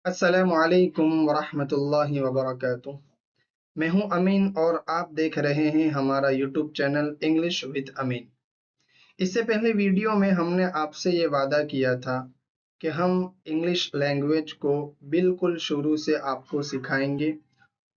अस्सलामुअलैकुम वरहमतुल्लाहि वबरकातुह। मैं हूं अमीन और आप देख रहे हैं हमारा यूट्यूब चैनल इंग्लिश विद अमीन। इससे पहले वीडियो में हमने आपसे ये वादा किया था कि हम इंग्लिश लैंग्वेज को बिल्कुल शुरू से आपको सिखाएंगे,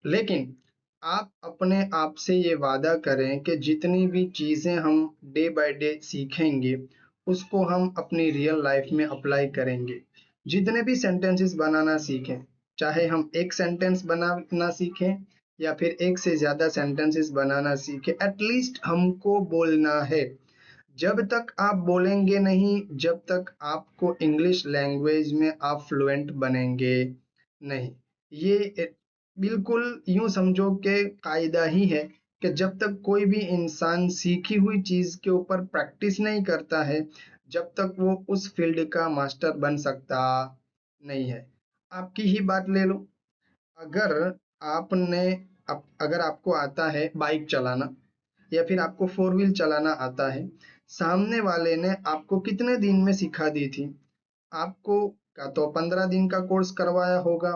लेकिन आप अपने आप से ये वादा करें कि जितनी भी चीज़ें हम डे बाय डे सीखेंगे उसको हम अपनी रियल लाइफ में अप्लाई करेंगे। जितने भी सेंटेंसेस बनाना सीखें, चाहे हम एक सेंटेंस बनाना सीखें या फिर एक से ज़्यादा सेंटेंसेस बनाना सीखें, एटलीस्ट हमको बोलना है। जब तक आप बोलेंगे नहीं, जब तक आपको इंग्लिश लैंग्वेज में आप फ्लुएंट बनेंगे नहीं। ये बिल्कुल यूं समझो कि कायदा ही है कि जब तक कोई भी इंसान सीखी हुई चीज के ऊपर प्रैक्टिस नहीं करता है, जब तक वो उस फील्ड का मास्टर बन सकता नहीं है। आपकी ही बात ले लो। अगर आपने अगर आपको आता है बाइक चलाना या फिर आपको फोर व्हील चलाना आता है, सामने वाले ने आपको कितने दिन में सिखा दी थी? आपको का तो 15 दिन का कोर्स करवाया होगा,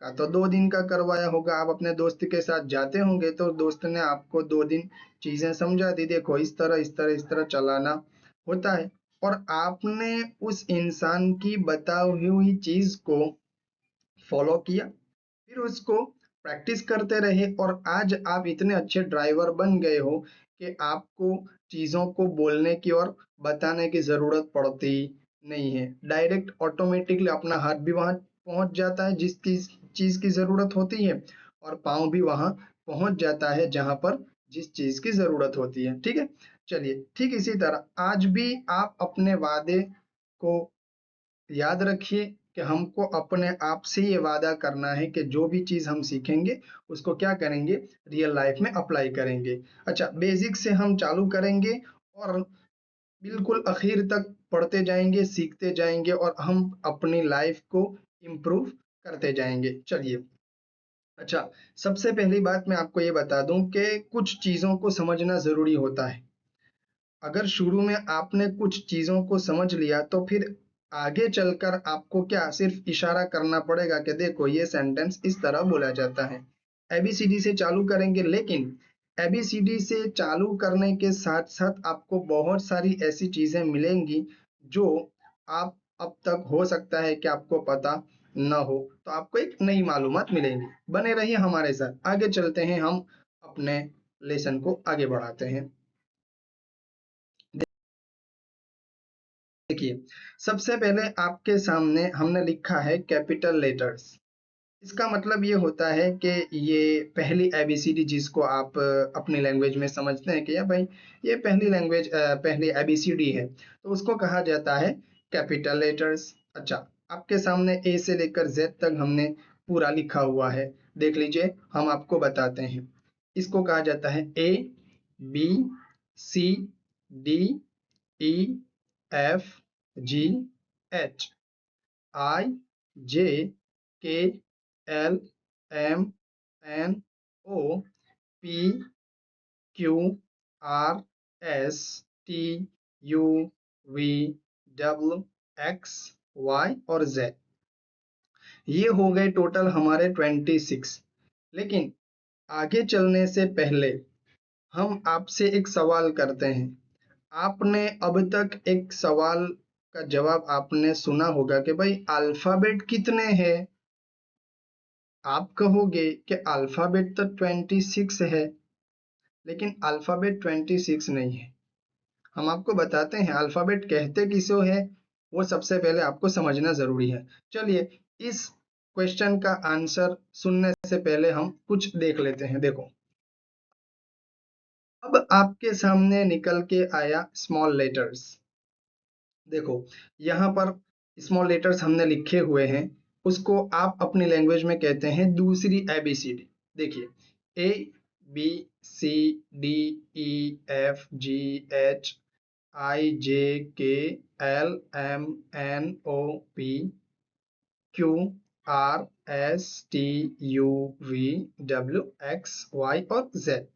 का तो 2 दिन का करवाया होगा। आप अपने दोस्त के साथ जाते होंगे तो दोस्त ने आपको 2 दिन चीजें समझा दी, देखो इस तरह चलाना होता है। और आपने उस इंसान की बताई हुई चीज को फॉलो किया, फिर उसको प्रैक्टिस करते रहे और आज आप इतने अच्छे ड्राइवर बन गए हो कि आपको चीज़ों को बोलने की और बताने की ज़रूरत पड़ती नहीं है। डायरेक्ट ऑटोमेटिकली अपना हाथ भी वहाँ पहुँच जाता है जिसकी चीज़ की ज़रूरत होती है, और पाँव भी वहाँ पहुँच जाता है जहाँ पर जिस चीज़ की ज़रूरत होती है। ठीक है? चलिए, ठीक इसी तरह आज भी आप अपने वादे को याद रखिए कि हमको अपने आप से ये वादा करना है कि जो भी चीज़ हम सीखेंगे उसको क्या करेंगे, रियल लाइफ में अप्लाई करेंगे। अच्छा, बेसिक से हम चालू करेंगे और बिल्कुल आखिर तक पढ़ते जाएंगे, सीखते जाएंगे और हम अपनी लाइफ को इम्प्रूव करते जाएंगे। चलिए, अच्छा, सबसे पहली बात मैं आपको ये बता दूं कि कुछ चीज़ों को समझना ज़रूरी होता है। अगर शुरू में आपने कुछ चीज़ों को समझ लिया तो फिर आगे चलकर आपको क्या सिर्फ इशारा करना पड़ेगा कि देखो ये सेंटेंस इस तरह बोला जाता है। एबीसीडी से चालू करेंगे, लेकिन एबीसीडी से चालू करने के साथ साथ आपको बहुत सारी ऐसी चीज़ें मिलेंगी जो आप अब तक हो सकता है कि आपको पता न हो, तो आपको एक नई मालूमात मिलेंगी। बने रहिए हमारे साथ, आगे चलते हैं, हम अपने लेसन को आगे बढ़ाते हैं। देखिए, सबसे पहले आपके सामने हमने लिखा है कैपिटल लेटर्स। इसका मतलब ये होता है कि ये पहली एबीसीडी जिसको आप अपनी लैंग्वेज में समझते हैं कि या भाई ये पहली एबीसीडी है, तो उसको कहा जाता है कैपिटल लेटर्स। अच्छा, आपके सामने ए से लेकर जेड तक हमने पूरा लिखा हुआ है। देख लीजिए, हम आपको बताते हैं। इसको कहा जाता है A, B, C, D, E, F, G, H, I, J, K, L, M, N, O, P, Q, R, S, T, U, V, W, X, Y और जेड। ये हो गए टोटल हमारे 26। लेकिन आगे चलने से पहले हम आपसे एक सवाल करते हैं। आपने अब तक एक सवाल का जवाब आपने सुना होगा कि भाई अल्फाबेट कितने हैं? आप कहोगे कि अल्फाबेट तो 26 है, लेकिन अल्फाबेट 26 नहीं है। हम आपको बताते हैं अल्फाबेट कहते किसो है, वो सबसे पहले आपको समझना जरूरी है। चलिए, इस क्वेश्चन का आंसर सुनने से पहले हम कुछ देख लेते हैं। देखो, अब आपके सामने निकल के आया स्मॉल लेटर्स। देखो, यहाँ पर स्मॉल लेटर्स हमने लिखे हुए हैं, उसको आप अपनी लैंग्वेज में कहते हैं दूसरी एबीसीडी। देखिए, A, B, C, D, E, F, G, H, I, J, K, L, M, N, O, P, Q, R, S, T, U, V, W, X, Y और जेड।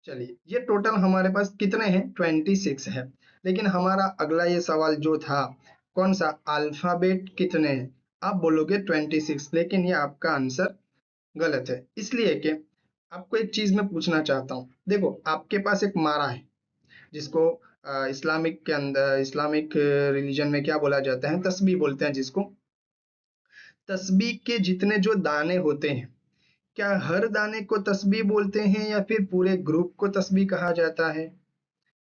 चलिए, ये टोटल हमारे पास कितने हैं? 26 है। लेकिन हमारा अगला ये सवाल जो था, कौन सा? अल्फाबेट कितने हैं? आप बोलोगे 26, लेकिन ये आपका आंसर गलत है। इसलिए कि आपको एक चीज मैं पूछना चाहता हूँ। देखो, आपके पास एक मारा है, जिसको इस्लामिक के अंदर, इस्लामिक रिलीजन में क्या बोला जाता है, तस्बीह बोलते हैं जिसको। तस्बीह के जितने जो दाने होते हैं, क्या हर दाने को तस्बीह बोलते हैं या फिर पूरे ग्रुप को तस्बीह कहा जाता है?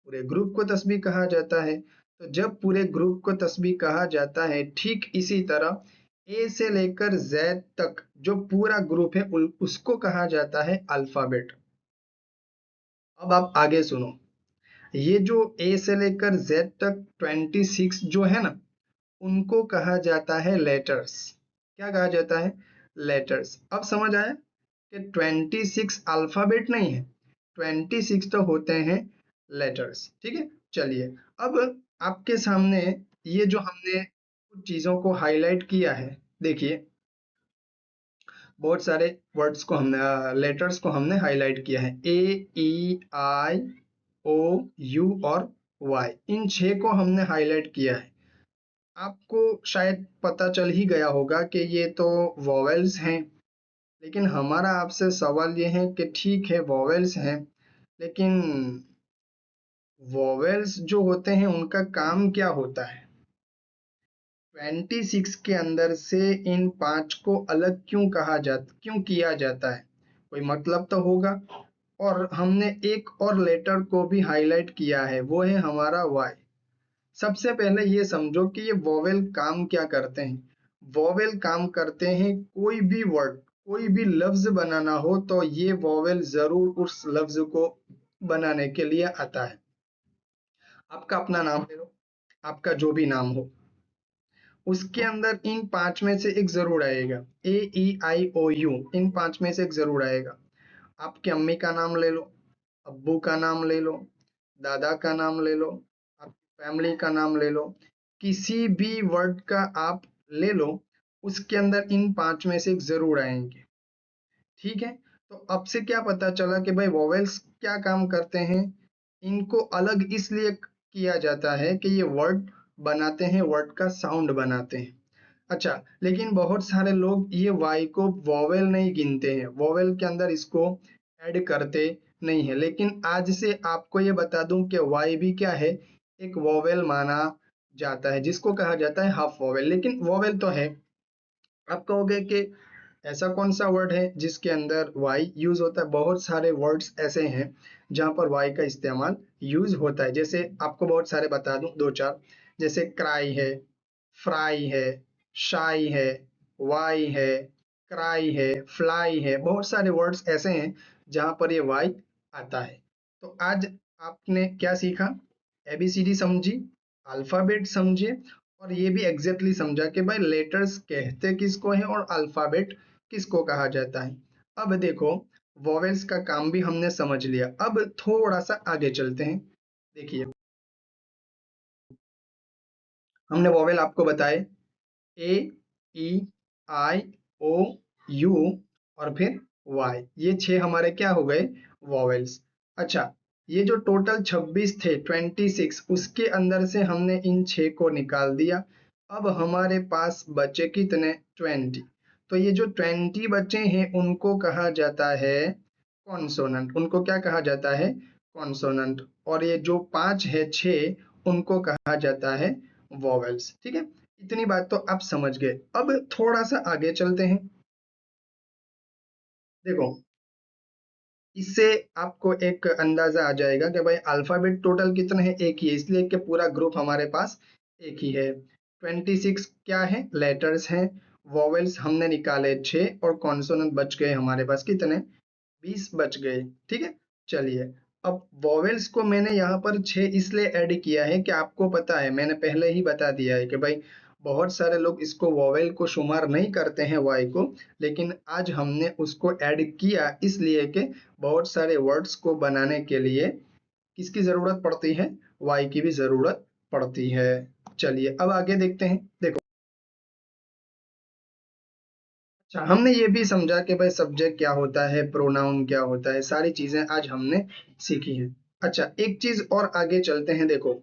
पूरे ग्रुप को तस्बीह कहा जाता है। तो जब पूरे ग्रुप को तस्बीह कहा जाता है, ठीक इसी तरह ए से लेकर जेड तक जो पूरा ग्रुप है उसको कहा जाता है अल्फाबेट। अब आप आगे सुनो। ये जो ए से लेकर जेड तक 26 जो है ना, उनको कहा जाता है लेटर्स। क्या कहा जाता है? लेटर्स। अब समझ आया कि 26 अल्फाबेट नहीं है, 26 तो होते हैं लेटर्स। ठीक है, चलिए। अब आपके सामने ये जो हमने कुछ चीजों को हाईलाइट किया है, देखिए, बहुत सारे वर्ड्स को हमने, लेटर्स को हमने हाईलाइट किया है। ए, ई, आई, ओ, यू और वाई, इन 6 को हमने हाईलाइट किया है। आपको शायद पता चल ही गया होगा कि ये तो वॉवेल्स हैं। लेकिन हमारा आपसे सवाल ये है कि ठीक है, वॉवेल्स हैं, लेकिन वॉवेल्स जो होते हैं उनका काम क्या होता है? 26 के अंदर से इन 5 को अलग क्यों किया जाता है? कोई मतलब तो होगा। और हमने एक और लेटर को भी हाईलाइट किया है, वो है हमारा वाई। सबसे पहले ये समझो कि ये वोवेल काम क्या करते हैं। वोवेल काम करते हैं, कोई भी वर्ड, कोई भी लफ्ज बनाना हो तो ये वोवेल जरूर उस लफ्ज को बनाने के लिए आता है। आपका अपना नाम ले लो, आपका जो भी नाम हो, उसके अंदर इन 5 में से एक जरूर आएगा। ए, ई, आई, ओ, यू, इन 5 में से एक जरूर आएगा। आपकी अम्मी का नाम ले लो, अब्बू का नाम ले लो, दादा का नाम ले लो, आपकी फैमिली का नाम ले लो, किसी भी वर्ड का आप ले लो, उसके अंदर इन 5 में से एक जरूर आएंगे। ठीक है, तो अब से क्या पता चला कि भाई वोवेल्स क्या काम करते हैं। इनको अलग इसलिए किया जाता है कि ये वर्ड बनाते हैं, वर्ड का साउंड बनाते हैं। अच्छा, लेकिन बहुत सारे लोग ये वाई को वोवेल नहीं गिनते हैं, वोवेल के अंदर इसको ऐड करते नहीं है। लेकिन आज से आपको ये बता दूं कि वाई भी क्या है, एक वोवेल माना जाता है, जिसको कहा जाता है हाफ वोवेल, लेकिन वोवेल तो है। आप कहोगे कि ऐसा कौन सा वर्ड है जिसके अंदर वाई यूज होता है? बहुत सारे वर्ड्स ऐसे हैं जहां पर वाई का इस्तेमाल यूज होता है। जैसे आपको बहुत सारे बता दूं, दो चार, जैसे क्राई है, फ्राई है, शाई है, वाई है, क्राई है, फ्लाई है, बहुत सारे वर्ड्स ऐसे हैं जहां पर ये वाई आता है। तो आज आपने क्या सीखा? एबीसीडी समझी, अल्फाबेट समझे, और ये भी एग्जैक्टली समझा कि भाई लेटर्स कहते किसको है और अल्फाबेट किसको कहा जाता है। अब देखो, वॉवेल्स का काम भी हमने समझ लिया। अब थोड़ा सा आगे चलते हैं। देखिए, हमने वॉवेल आपको बताए, ए, ई, आई, ओ, यू और फिर वाई, ये 6 हमारे क्या हो गए? वॉवेल्स। अच्छा, ये जो टोटल 26 थे, 26, उसके अंदर से हमने इन 6 को निकाल दिया। अब हमारे पास बचे कितने? 20। तो ये जो 20 बचे हैं उनको कहा जाता है कॉन्सोनेंट। उनको क्या कहा जाता है? कॉन्सोनेंट। और ये जो 5 है, 6, उनको कहा जाता है वॉवेल्स। ठीक है, इतनी बात तो आप समझ गए। अब थोड़ा सा आगे चलते हैं। देखो, इससे आपको एक अंदाजा आ जाएगा कि भाई अल्फाबेट टोटल कितने हैं? एक ही है, इसलिए कि पूरा ग्रुप हमारे पास एक ही है। 26 क्या है? लेटर्स हैं। वॉवेल्स हमने निकाले 6 और कॉन्सोनेंट बच गए हमारे पास कितने? 20 बच गए। ठीक है, चलिए। अब वॉवेल्स को मैंने यहाँ पर 6 इसलिए ऐड किया है कि आपको पता है, मैंने पहले ही बता दिया है कि भाई बहुत सारे लोग इसको वॉवेल को शुमार नहीं करते हैं, वाई को। लेकिन आज हमने उसको ऐड किया इसलिए कि बहुत सारे वर्ड्स को बनाने के लिए किसकी जरूरत पड़ती है? वाई की भी जरूरत पड़ती है। चलिए, अब आगे देखते हैं। देखो, अच्छा, हमने ये भी समझा कि भाई सब्जेक्ट क्या होता है, प्रोनाउन क्या होता है, सारी चीजें आज हमने सीखी हैं। अच्छा, एक चीज और आगे चलते हैं। देखो,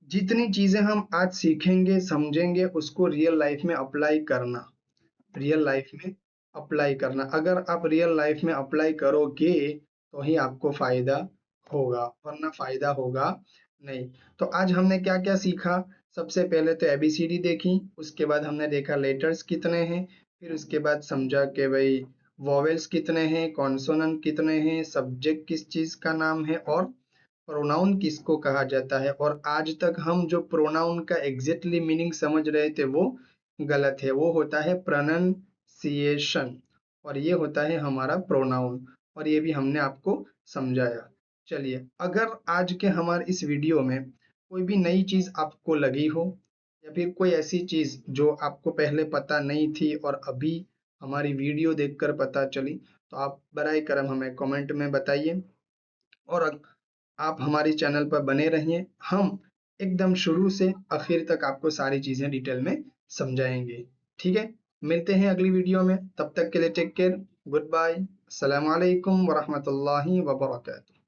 जितनी चीजें हम आज सीखेंगे समझेंगे उसको रियल लाइफ में अप्लाई करना। अगर आप रियल लाइफ में अप्लाई करोगे तो ही आपको फायदा होगा, वरना फायदा होगा नहीं। तो आज हमने क्या क्या सीखा? सबसे पहले तो एबीसीडी देखी, उसके बाद हमने देखा लेटर्स कितने हैं, फिर उसके बाद समझा कि भाई वॉवेल्स कितने हैं, कॉन्सोनेंट कितने हैं, सब्जेक्ट किस चीज का नाम है और प्रोनाउन किसको कहा जाता है। और आज तक हम जो प्रोनाउन का एग्जैक्टली मीनिंग समझ रहे थे वो गलत है, वो होता है प्रोनंसिएशन और ये होता है हमारा प्रोनाउन, और ये भी हमने आपको समझाया। चलिए, अगर आज के हमारे इस वीडियो में कोई भी नई चीज आपको लगी हो या फिर कोई ऐसी चीज जो आपको पहले पता नहीं थी और अभी हमारी वीडियो देखकर पता चली, तो आप बराए करम हमें कमेंट में बताइए। और आप हमारे चैनल पर बने रहिए, हम एकदम शुरू से आखिर तक आपको सारी चीजें डिटेल में समझाएंगे। ठीक है, मिलते हैं अगली वीडियो में, तब तक के लिए टेक केयर, गुड बाय, अस्सलाम वालेकुम वरहमतुल्लाहि वबरकातुहू।